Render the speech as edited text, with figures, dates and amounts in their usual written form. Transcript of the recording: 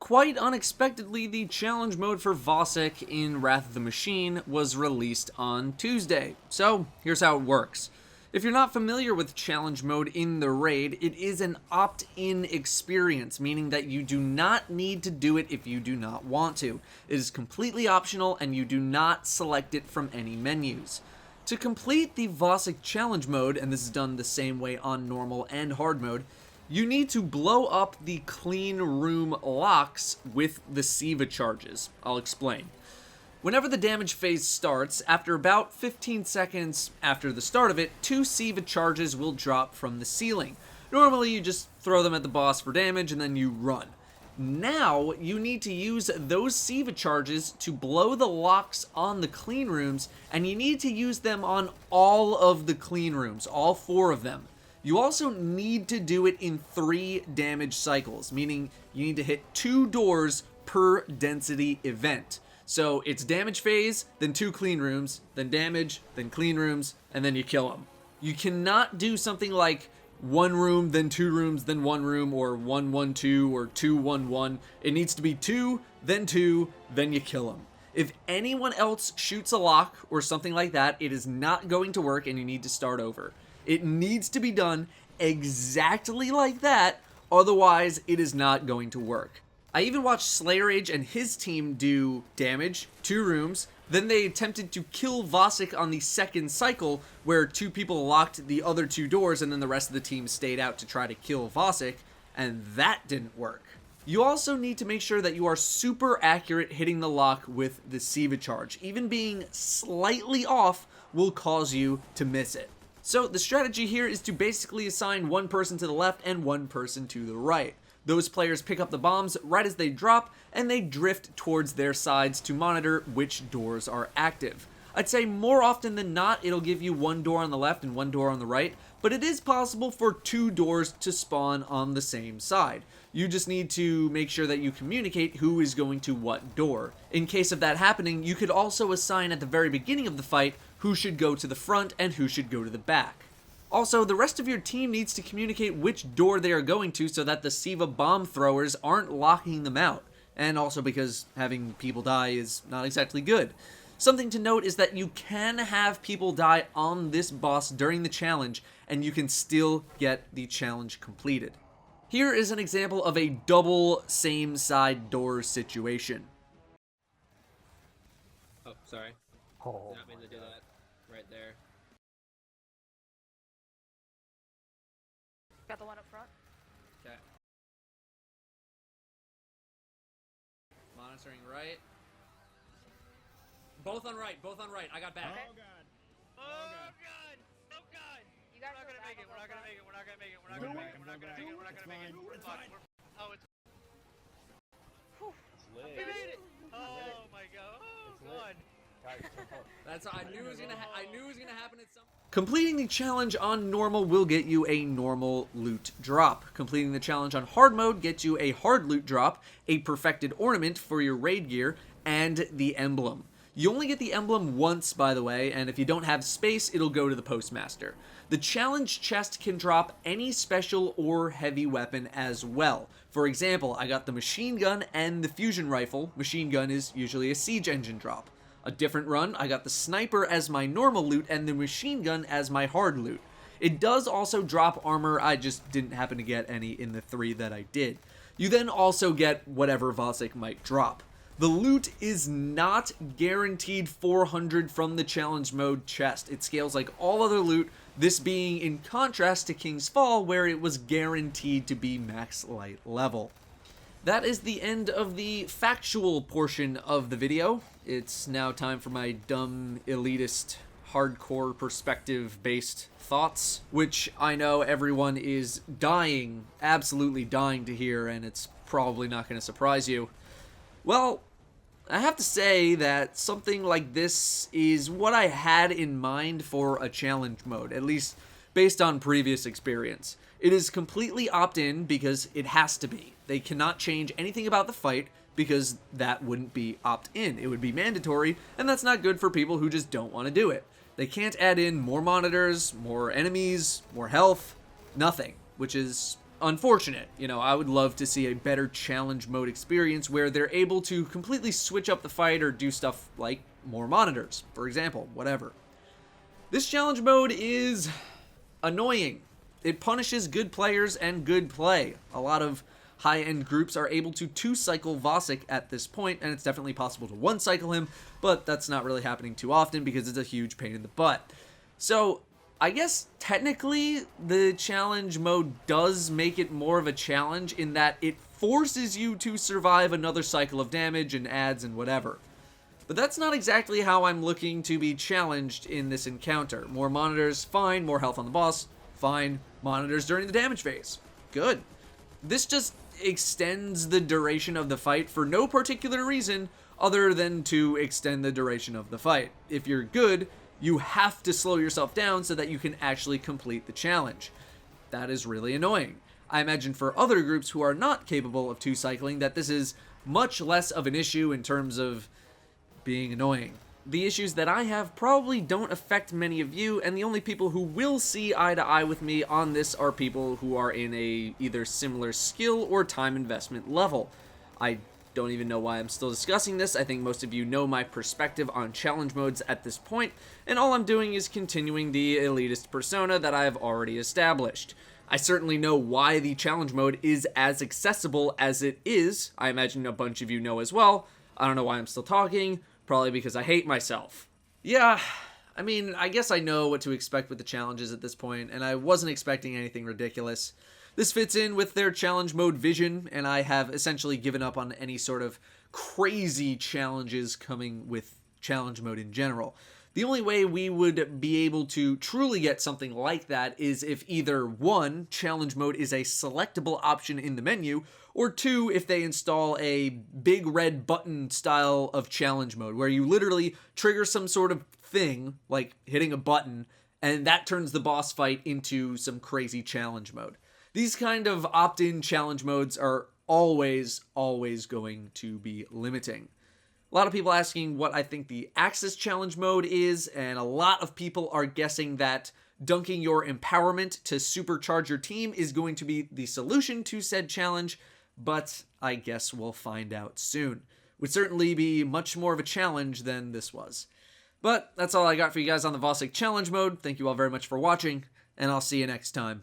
Quite unexpectedly, the challenge mode for Vosik in Wrath of the Machine was released on Tuesday. So, here's how it works. If you're not familiar with challenge mode in the raid, it is an opt-in experience, meaning that you do not need to do it if you do not want to. It is completely optional and you do not select it from any menus. To complete the Vosik challenge mode, and this is done the same way on normal and hard mode, you need to blow up the clean room locks with the Siva charges. I'll explain. Whenever the damage phase starts, after about 15 seconds after the start of it, 2 Siva charges will drop from the ceiling. Normally you just throw them at the boss for damage and then you run. Now you need to use those Siva charges to blow the locks on the clean rooms, and you need to use them on all of the clean rooms, all 4 of them. You also need to do it in 3 damage cycles, meaning you need to hit 2 doors per density event. So it's damage phase, then 2 clean rooms, then damage, then clean rooms, and then you kill them. You cannot do something like 1 room, then 2 rooms, then 1 room, or 1, 1, 2, or 2, 1, 1. It needs to be 2, then you kill them. If anyone else shoots a lock or something like that, it is not going to work and you need to start over. It needs to be done exactly like that, otherwise it is not going to work. I even watched Slayer Age and his team do damage, 2 rooms, then they attempted to kill Vosik on the second cycle, where 2 people locked the other 2 doors and then the rest of the team stayed out to try to kill Vosik, and that didn't work. You also need to make sure that you are super accurate hitting the lock with the Siva charge. Even being slightly off will cause you to miss it. So the strategy here is to basically assign 1 person to the left and 1 person to the right. Those players pick up the bombs right as they drop, and they drift towards their sides to monitor which doors are active. I'd say more often than not, it'll give you 1 door on the left and 1 door on the right, but it is possible for 2 doors to spawn on the same side. You just need to make sure that you communicate who is going to what door. In case of that happening, you could also assign at the very beginning of the fight who should go to the front and who should go to the back. Also, the rest of your team needs to communicate which door they are going to so that the Siva bomb throwers aren't locking them out. And also because having people die is not exactly good. Something to note is that you can have people die on this boss during the challenge, and you can still get the challenge completed. Here is an example of a double same side door situation. Oh, sorry. Oh. Did not mean to do that. Right there. Got the one up front. Okay. Monitoring right. Both on right, both on right. I got back. Okay. Oh god. Oh god. Oh god. You guys We're not gonna make it. We're not gonna make it. We're not gonna make it. We're not gonna make it. We're not gonna make it. We're not gonna make it. We're fine. Oh, it's. We made it. Oh my god. Oh god. That's I knew it was gonna happen at some. Completing the challenge on normal will get you a normal loot drop. Completing the challenge on hard mode gets you a hard loot drop, a perfected ornament for your raid gear, and the emblem. You only get the emblem once, by the way, and if you don't have space, it'll go to the postmaster. The challenge chest can drop any special or heavy weapon as well. For example, I got the machine gun and the fusion rifle. Machine gun is usually a siege engine drop. A different run, I got the sniper as my normal loot and the machine gun as my hard loot. It does also drop armor, I just didn't happen to get any in the 3 that I did. You then also get whatever Vosik might drop. The loot is not guaranteed 400 from the challenge mode chest. It scales like all other loot, this being in contrast to King's Fall, where it was guaranteed to be max light level. That is the end of the factual portion of the video. It's now time for my dumb, elitist, hardcore perspective-based thoughts, which I know everyone is dying, absolutely dying to hear, and it's probably not going to surprise you. Well, I have to say that something like this is what I had in mind for a challenge mode, at least based on previous experience. It is completely opt-in because it has to be. They cannot change anything about the fight because that wouldn't be opt-in. It would be mandatory, and that's not good for people who just don't want to do it. They can't add in more monitors, more enemies, more health, nothing, which is unfortunate. You know, I would love to see a better challenge mode experience where they're able to completely switch up the fight or do stuff like more monitors, for example, whatever. This challenge mode is annoying. It punishes good players and good play. A lot of high-end groups are able to two-cycle Vosik at this point, and it's definitely possible to one-cycle him, but that's not really happening too often because it's a huge pain in the butt. So, I guess technically the challenge mode does make it more of a challenge in that it forces you to survive another cycle of damage and adds and whatever. But that's not exactly how I'm looking to be challenged in this encounter. More monitors, fine. More health on the boss, fine. Monitors during the damage phase, good. This just extends the duration of the fight for no particular reason other than to extend the duration of the fight. If you're good, you have to slow yourself down so that you can actually complete the challenge. That is really annoying. I imagine for other groups who are not capable of two-cycling that this is much less of an issue in terms of being annoying. The issues that I have probably don't affect many of you, and the only people who will see eye to eye with me on this are people who are in a either similar skill or time investment level. I don't even know why I'm still discussing this. I think most of you know my perspective on challenge modes at this point, and all I'm doing is continuing the elitist persona that I have already established. I certainly know why the challenge mode is as accessible as it is. I imagine a bunch of you know as well. I don't know why I'm still talking. Probably because I hate myself. Yeah, I mean, I guess I know what to expect with the challenges at this point, and I wasn't expecting anything ridiculous. This fits in with their challenge mode vision, and I have essentially given up on any sort of crazy challenges coming with challenge mode in general. The only way we would be able to truly get something like that is if either 1, challenge mode is a selectable option in the menu, or 2, if they install a big red button style of challenge mode, where you literally trigger some sort of thing, like hitting a button, and that turns the boss fight into some crazy challenge mode. These kind of opt-in challenge modes are always going to be limiting. A lot of people asking what I think the Axis challenge mode is, and a lot of people are guessing that dunking your empowerment to supercharge your team is going to be the solution to said challenge, but I guess we'll find out soon. Would certainly be much more of a challenge than this was. But that's all I got for you guys on the Vosik challenge mode. Thank you all very much for watching, and I'll see you next time.